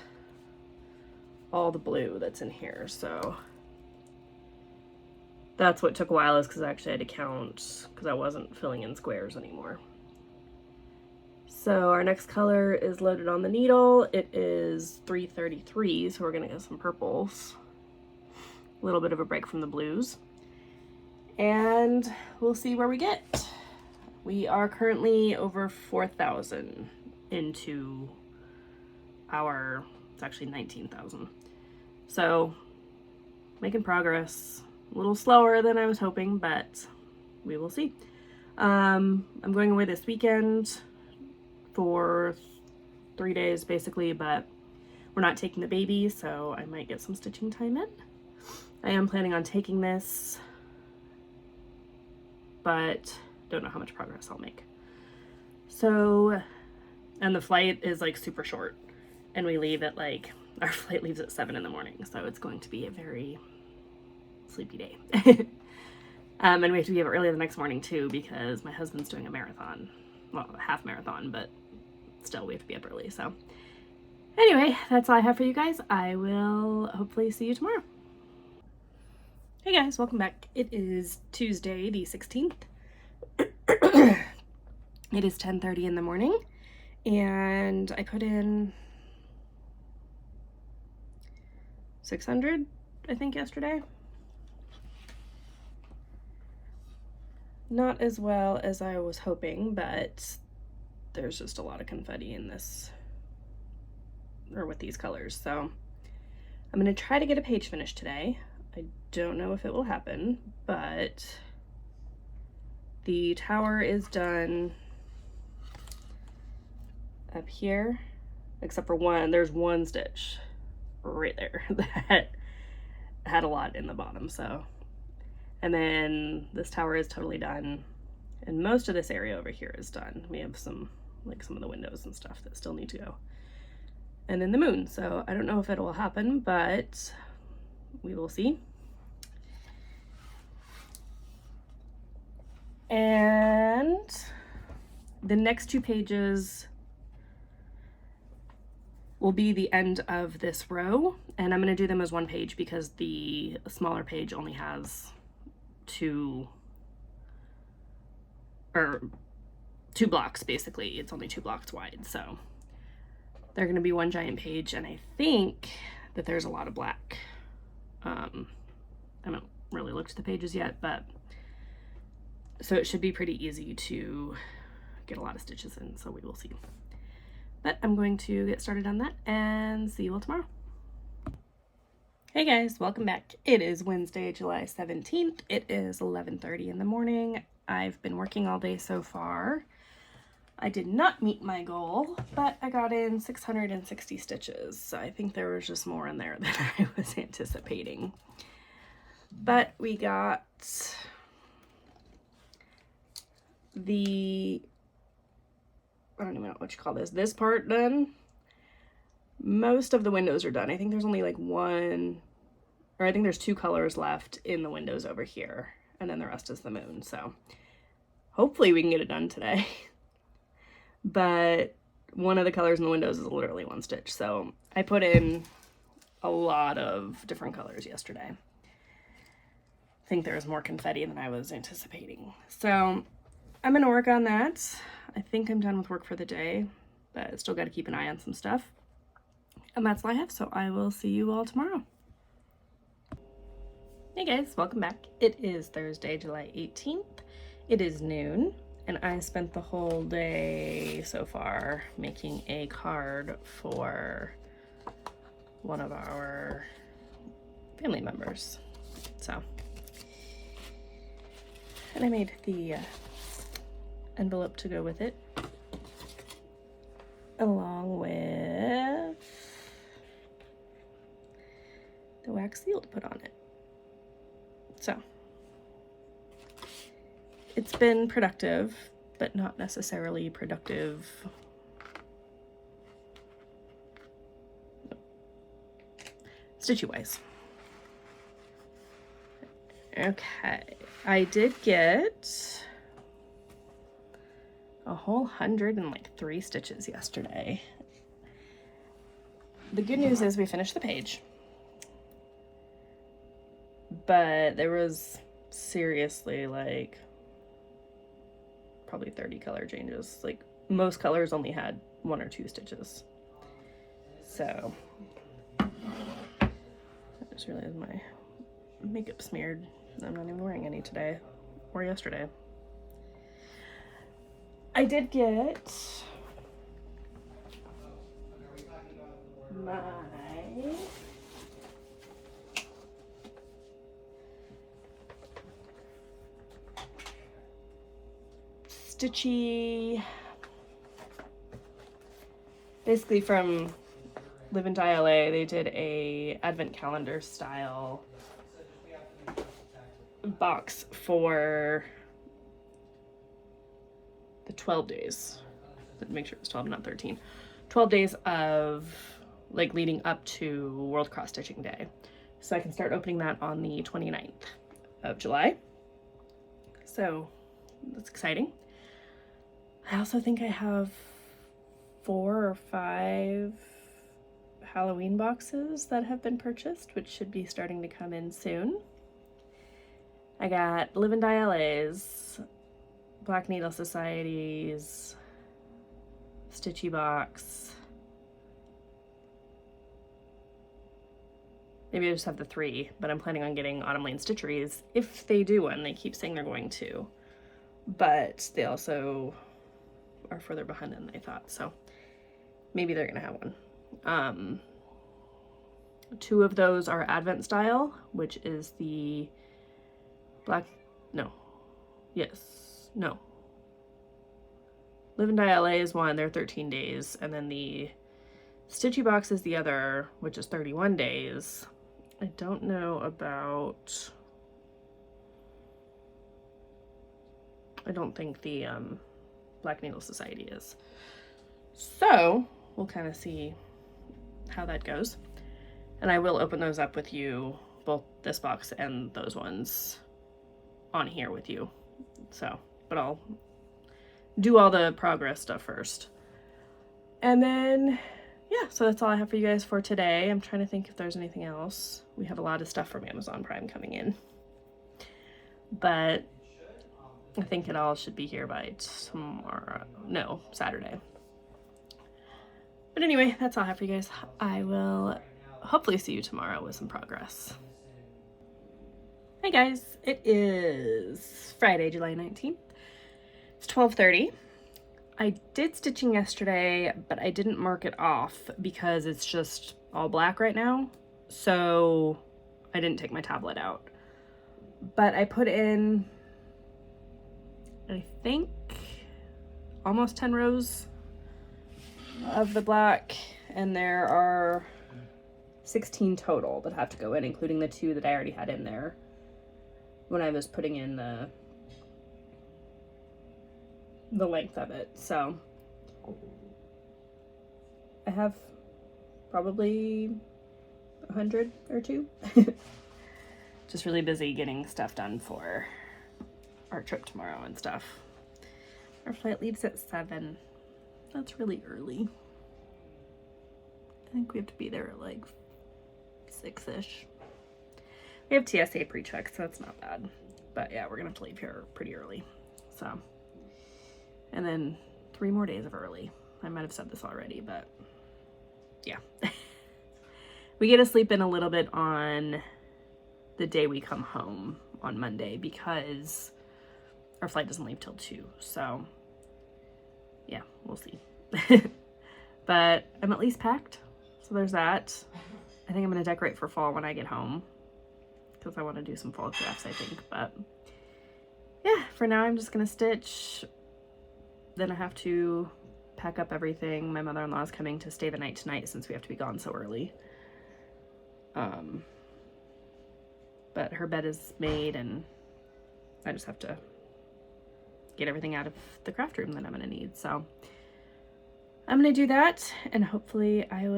Speaker 1: all the blue that's in here, so that's what took a while, is because I actually had to count because I wasn't filling in squares anymore. So our next color is loaded on the needle. It is 333, so we're gonna get some purples. A little bit of a break from the blues. And we'll see where we get. We are currently over 4,000 into our, it's actually 19,000. So making progress. A little slower than I was hoping, but we will see. I'm going away this weekend for 3 days basically, but we're not taking the baby, so I might get some stitching time in. I am planning on taking this, but don't know how much progress I'll make. So, and the flight is like super short, and we leave at like, our flight leaves at 7 in the morning, so it's going to be a very sleepy day. And we have to be up early the next morning too, because my husband's doing a marathon. Well, a half marathon, but still we have to be up early. So anyway, that's all I have for you guys. I will hopefully see you tomorrow. Hey guys, welcome back. It is Tuesday the 16th. It is 10:30 in the morning, and I put in 600, I think, yesterday. Not as well as I was hoping, but there's just a lot of confetti in this, or with these colors. So I'm going to try to get a page finish today. I don't know if it will happen, but the tower is done up here, except for one. There's one stitch right there that had a lot in the bottom. So, and then this tower is totally done, and most of this area over here is done. We have some, like some of the windows and stuff that still need to go, and then the moon. So I don't know if it will happen, but we will see. And the next 2 pages will be the end of this row, and I'm going to do them as 1 page because the smaller page only has 2 blocks. Basically, it's only 2 blocks wide, so they're going to be 1 giant page, and I think that there's a lot of black. I haven't really looked at the pages yet, but so it should be pretty easy to get a lot of stitches in, so we will see. But I'm going to get started on that and see you all tomorrow. Hey guys, welcome back. It is Wednesday, July 17th. It is 11:30 in the morning. I've been working all day so far. I did not meet my goal, but I got in 660 stitches. So I think there was just more in there than I was anticipating. But we got the, I don't even know what you call this part done. Most of the windows are done. I think there's only like 1, or I think there's 2 colors left in the windows over here, and then the rest is the moon. So hopefully we can get it done today. But one of the colors in the windows is literally 1 stitch. So I put in a lot of different colors yesterday. think there was more confetti than I was anticipating. So I'm gonna work on that. I think I'm done with work for the day, but I still got to keep an eye on some stuff. And that's all I have, so I will see you all tomorrow. Hey guys, welcome back. It is Thursday, July 18th. It is noon, and I spent the whole day so far making a card for one of our family members. So, and I made the envelope to go with it, along with the wax seal to put on it. So, it's been productive, but not necessarily productive. Stitchy-wise. Okay, I did get a whole 103 stitches yesterday. The good news is we finished the page, but there was seriously like probably 30 color changes. Like most colors only had 1 or 2 stitches. So I just realized my makeup smeared. I'm not even wearing any today or yesterday. I did get my stitchy, basically from Live and Die LA. They did a advent calendar style box for the 12 days. Make sure it was 12, not 13. 12 days of like leading up to World Cross Stitching Day. So I can start opening that on the 29th of July. So that's exciting. I also think I have 4 or 5 Halloween boxes that have been purchased, which should be starting to come in soon. I got Live and Die LA's, Black Needle Society's, Stitchy box. Maybe I just have the 3, but I'm planning on getting Autumn Lane Stitcheries if they do one. They keep saying they're going to, but they also are further behind than they thought, so maybe they're gonna have one. 2 of those are Advent style, which is the Live and Die LA is one, they're 13 days, and then the Stitchy box is the other, which is 31 days. I don't know about, I don't think the Black Needle Society is. So we'll kind of see how that goes. And I will open those up with you, both this box and those ones on here with you. So, but I'll do all the progress stuff first. And then, yeah, so that's all I have for you guys for today. I'm trying to think if there's anything else. We have a lot of stuff from Amazon Prime coming in, but I think it all should be here by tomorrow. No, Saturday. But anyway, that's all I have for you guys. I will hopefully see you tomorrow with some progress. Hey guys, it is Friday, July 19th. It's 12:30. I did stitching yesterday, but I didn't mark it off because it's just all black right now. So I didn't take my tablet out. But I put in, I think, almost 10 rows of the black, and there are 16 total that have to go in, including the 2 that I already had in there when I was putting in the length of it. So I have probably 100 or 2. Just really busy getting stuff done for our trip tomorrow and stuff. Our flight leaves at 7. That's really early. I think we have to be there at like 6-ish. We have TSA pre-check, so that's not bad. But yeah, we're gonna have to leave here pretty early. So, and then 3 more days of early. I might have said this already, but yeah. We get to sleep in a little bit on the day we come home on Monday because our flight doesn't leave till 2. So yeah, we'll see. But I'm at least packed. So there's that. I think I'm going to decorate for fall when I get home because I want to do some fall crafts, I think. But yeah, for now I'm just going to stitch. Then I have to pack up everything. My mother-in-law is coming to stay the night tonight since we have to be gone so early. But her bed is made and I just have to get everything out of the craft room that I'm going to need. So I'm going to do that and hopefully I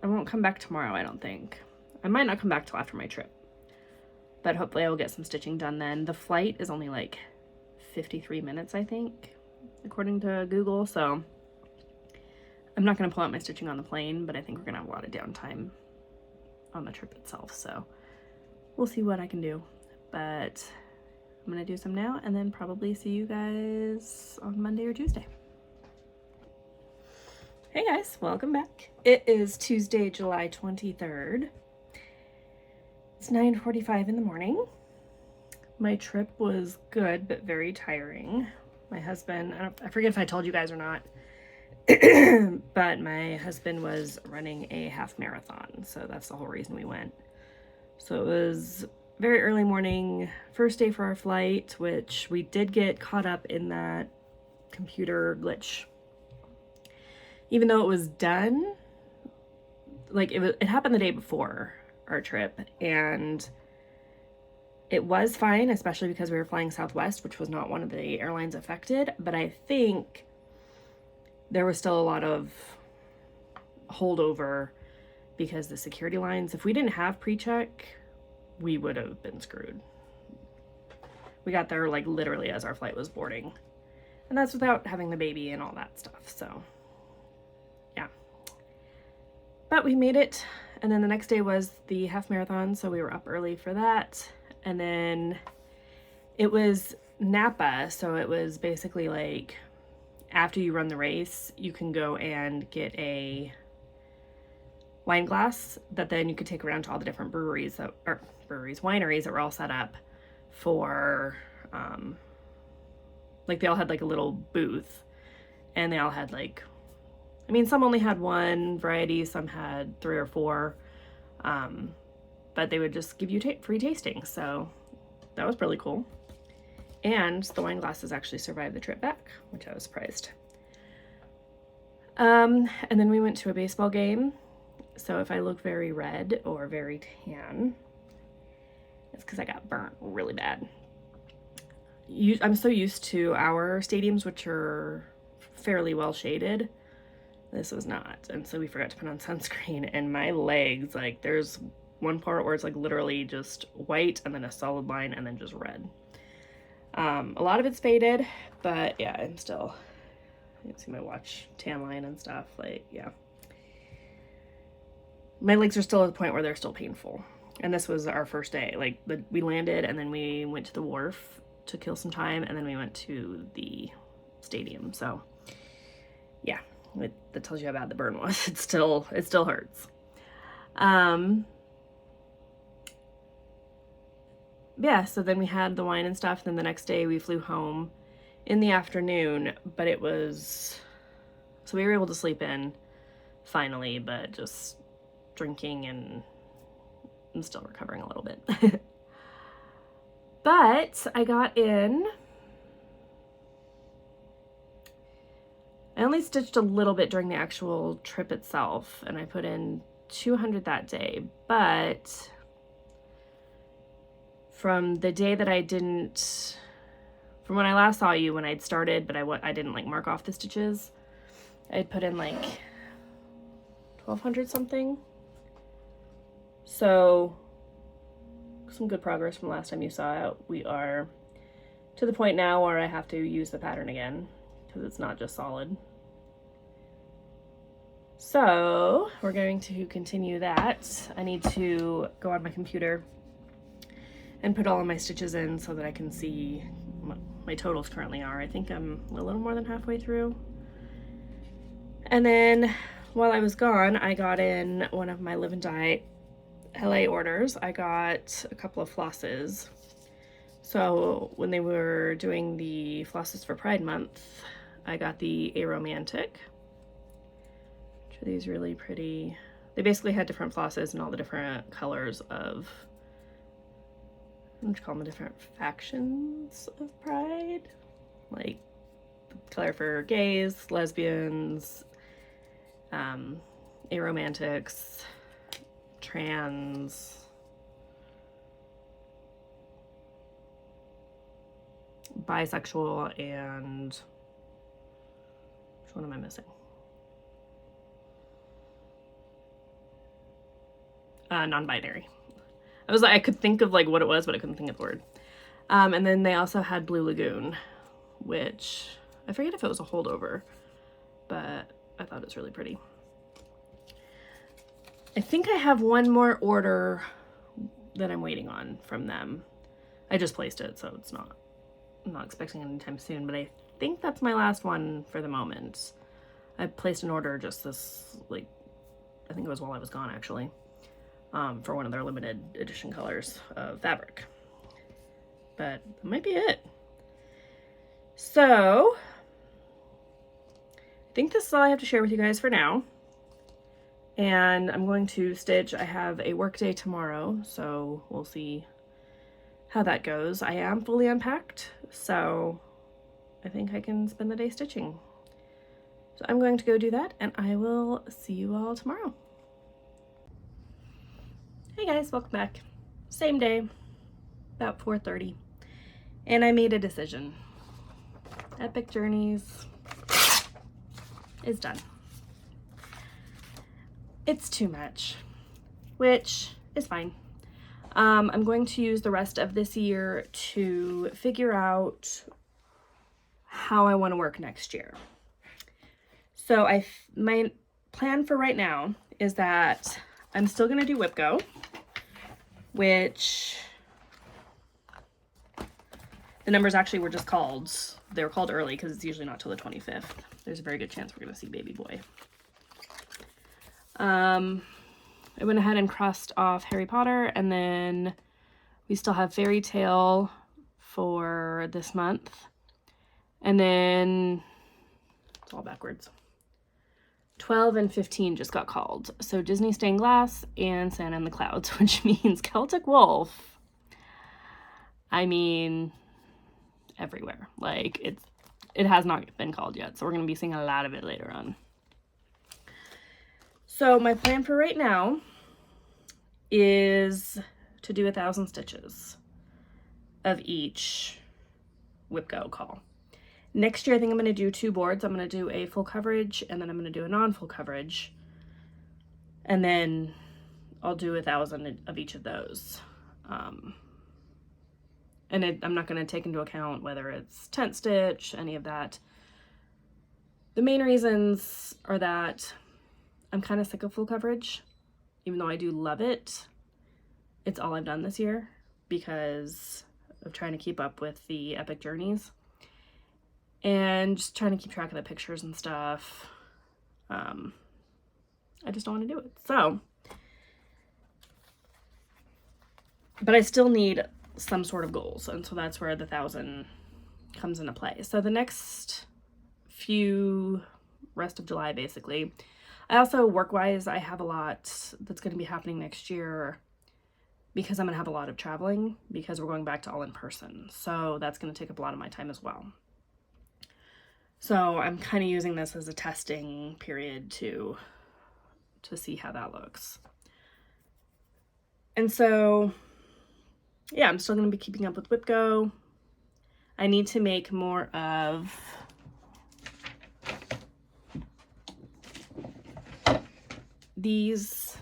Speaker 1: won't come back tomorrow, I don't think. I might not come back till after my trip. But hopefully I will get some stitching done then. The flight is only like 53 minutes, I think, according to Google. So I'm not going to pull out my stitching on the plane, but I think we're going to have a lot of downtime on the trip itself. So we'll see what I can do. But I'm going to do some now and then probably see you guys on Monday or Tuesday. Hey guys, welcome back. It is Tuesday, July 23rd. It's 9:45 in the morning. My trip was good, but very tiring. My husband, I forget if I told you guys or not, but my husband was running a half marathon, so that's the whole reason we went. So it was very early morning, first day for our flight, which we did get caught up in that computer glitch. Even though it was done, like it happened the day before our trip, and it was fine, especially because we were flying Southwest, which was not one of the airlines affected, but I think there was still a lot of holdover because the security lines, if we didn't have pre-check, we would have been screwed. We got there like literally as our flight was boarding, and that's without having the baby and all that stuff. So yeah, but we made it. And then the next day was the half marathon, so we were up early for that. And then it was Napa, so it was basically like after you run the race, you can go and get a wine glass that then you could take around to all the different wineries that were all set up for, like they all had like a little booth, and they all had like, I mean, some only had one variety, some had 3 or 4, but they would just give you free tasting, so that was really cool. And the wine glasses actually survived the trip back, which I was surprised. And then we went to a baseball game, so if I look very red or very tan, it's because I got burnt really bad. I'm so used to our stadiums, which are fairly well shaded. This was not, and so we forgot to put on sunscreen, and my legs, like there's one part where it's like literally just white and then a solid line and then just red. A lot of it's faded, but yeah, I'm still, you can see my watch tan line and stuff, like yeah. My legs are still at the point where they're still painful. And this was our first day. Like we landed and then we went to the wharf to kill some time, and then we went to the stadium. So yeah, that tells you how bad the burn was. It still hurts. Yeah, so then we had the wine and stuff. Then the next day we flew home in the afternoon, but it was, so we were able to sleep in finally, but just drinking and I'm still recovering a little bit. But I got in, I only stitched a little bit during the actual trip itself, and I put in 200 that day, but from the day that I didn't, from when I last saw you, when I'd started, but I didn't like mark off the stitches, I'd put in like 1,200 something. So some good progress from last time you saw it. We are to the point now where I have to use the pattern again because it's not just solid. So we're going to continue that. I need to go on my computer and put all of my stitches in so that I can see what my totals currently are. I think I'm a little more than halfway through. And then while I was gone, I got in one of my Live and Die LA orders. I got a couple of flosses. So when they were doing the flosses for Pride Month, I got the Aromantic, which are these really pretty. They basically had different flosses and all the different colors of, what would you call them, different factions of Pride? Like color for gays, lesbians, aromantics, trans, bisexual, and which one am I missing? Non-binary. I was like, I could think of like what it was, but I couldn't think of the word. And then they also had Blue Lagoon, which I forget if it was a holdover, but I thought it was really pretty. I think I have one more order that I'm waiting on from them. I just placed it, so it's not, I'm not expecting it anytime soon, but I think that's my last one for the moment. I placed an order just this, like, I think it was while I was gone actually, for one of their limited edition colors of fabric. But that might be it. So I think this is all I have to share with you guys for now. And I'm going to stitch. I have a work day tomorrow, so we'll see how that goes. I am fully unpacked, so I think I can spend the day stitching. So I'm going to go do that, and I will see you all tomorrow. Hey guys, welcome back. Same day, about 4:30, and I made a decision. Epic Journeys is done. It's too much, which is fine. I'm going to use the rest of this year to figure out how I want to work next year. So my plan for right now is that I'm still going to do Whip Go, which the numbers actually were just called. They were called early because it's usually not till the 25th. There's a very good chance we're going to see Baby Boy. I went ahead and crossed off Harry Potter, and then we still have Fairy Tale for this month. And then it's all backwards. 12 and 15 just got called. So Disney Stained Glass and Santa in the Clouds, which means Celtic Wolf. I mean, everywhere. Like, it has not been called yet, so we're going to be seeing a lot of it later on. So my plan for right now is to do 1,000 stitches of each Whip Go call. Next year, I think I'm going to do 2 boards. I'm going to do a full coverage, and then I'm going to do a non-full coverage. And then I'll do 1,000 of each of those. I'm not going to take into account whether it's tent stitch, any of that. The main reasons are that I'm kind of sick of full coverage. Even though I do love it, it's all I've done this year because of trying to keep up with the Epic Journeys and just trying to keep track of the pictures and stuff. I just don't want to do it. So, but I still need some sort of goals, and so that's where the 1,000 comes into play. So the next few rest of July, basically. I also, work-wise, I have a lot that's going to be happening next year because I'm going to have a lot of traveling because we're going back to all in person. So that's going to take up a lot of my time as well. So I'm kind of using this as a testing period to see how that looks. And so, yeah, I'm still going to be keeping up with Whip Go. I need to make more of these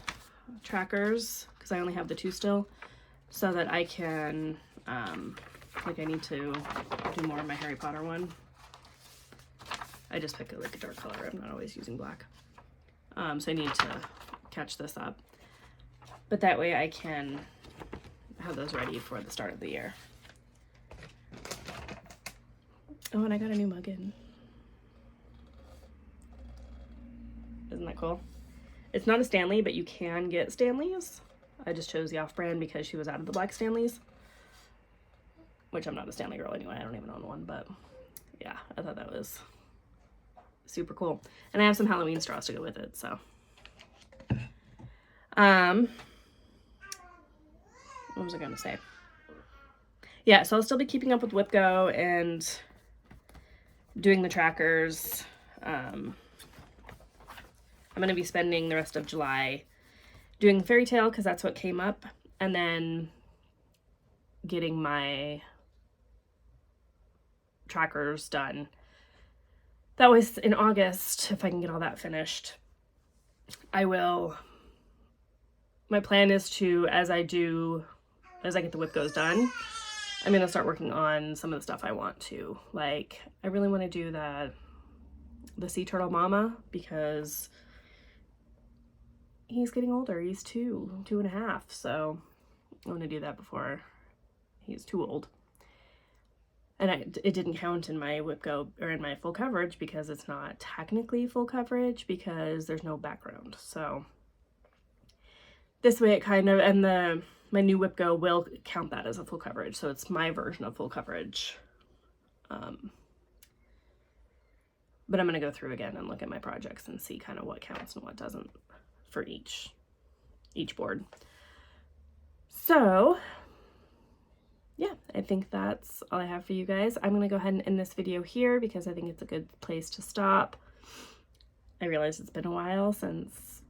Speaker 1: trackers because I only have the 2 still, so that I can, like, I need to do more of my Harry Potter one. I just pick like a dark color. I'm not always using black. So I need to catch this up. But that way I can have those ready for the start of the year. Oh, and I got a new mug in. Isn't that cool? It's not a Stanley, but you can get Stanleys. I just chose the off-brand because she was out of the black Stanleys. Which I'm not a Stanley girl anyway. I don't even own one, but yeah, I thought that was super cool. And I have some Halloween straws to go with it, so. What was I gonna say? Yeah, so I'll still be keeping up with WhipGo and doing the trackers. I'm gonna be spending the rest of July doing Fairy Tale because that's what came up, and then getting my trackers done. That was in August. If I can get all that finished, I will. My plan is to, as I get the WhipGos done, I'm gonna start working on some of the stuff I want to. Like, I really want to do the sea turtle mama because he's getting older. He's 2.5, so I want to do that before he's too old. And it didn't count in my WhipGo or in my full coverage because it's not technically full coverage because there's no background. So this way it kind of, and my new WhipGo will count that as a full coverage. So it's my version of full coverage. But I'm going to go through again and look at my projects and see kind of what counts and what doesn't for each board. So yeah, I think that's all I have for you guys. I'm going to go ahead and end this video here because I think it's a good place to stop. I realize it's been a while since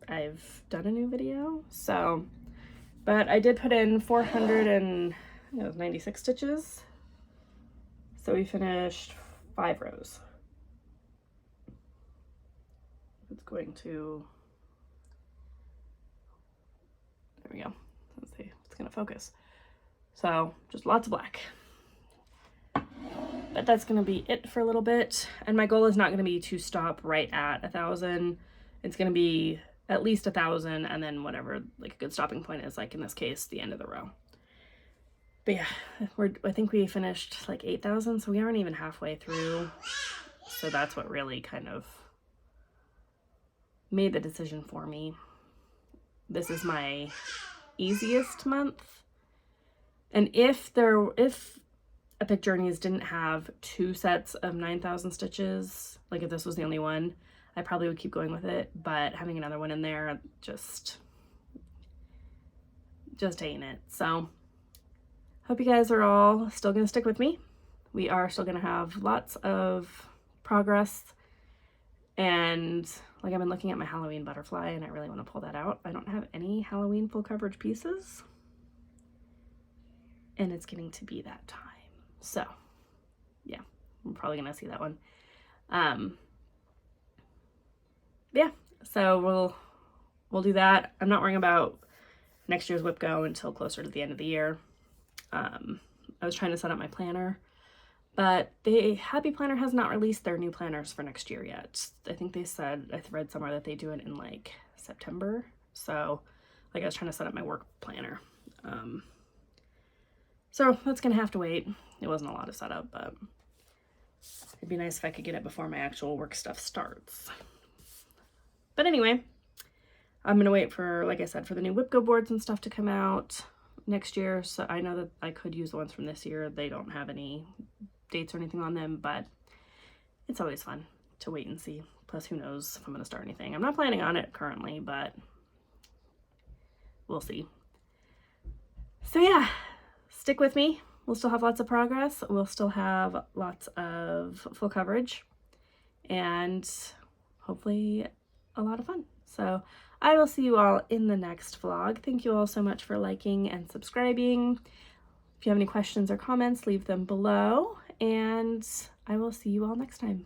Speaker 1: I've done a new video, so, but I did put in 496 stitches. So we finished 5 rows. It's going to, there we go. Let's see, it's going to focus. So just lots of black. But that's going to be it for a little bit. And my goal is not going to be to stop right at 1,000. It's going to be at least 1,000 and then whatever like a good stopping point is, like in this case, the end of the row. But yeah, I think we finished like 8,000, so we aren't even halfway through. So that's what really kind of made the decision for me. This is my easiest month. And if Epic Journeys didn't have 2 sets of 9,000 stitches, like if this was the only one, I probably would keep going with it. But having another one in there just ain't it. So hope you guys are all still gonna stick with me. We are still gonna have lots of progress. And like I've been looking at my Halloween butterfly and I really want to pull that out. I don't have any Halloween full coverage pieces. And it's getting to be that time. So yeah, I'm probably gonna see that one. Yeah, so we'll do that. I'm not worrying about next year's WhipGo until closer to the end of the year. I was trying to set up my planner, but the Happy Planner has not released their new planners for next year yet. I think they said, I read somewhere that they do it in like September. So like I was trying to set up my work planner. So that's gonna have to wait. It wasn't a lot of setup, but it'd be nice if I could get it before my actual work stuff starts. But anyway, I'm gonna wait for, like I said, for the new WhipGo boards and stuff to come out next year. So I know that I could use the ones from this year. They don't have any dates or anything on them, but it's always fun to wait and see. Plus, who knows if I'm gonna start anything. I'm not planning on it currently, but we'll see. So yeah. Stick with me. We'll still have lots of progress. We'll still have lots of full coverage and hopefully a lot of fun. So I will see you all in the next vlog. Thank you all so much for liking and subscribing. If you have any questions or comments, leave them below and I will see you all next time.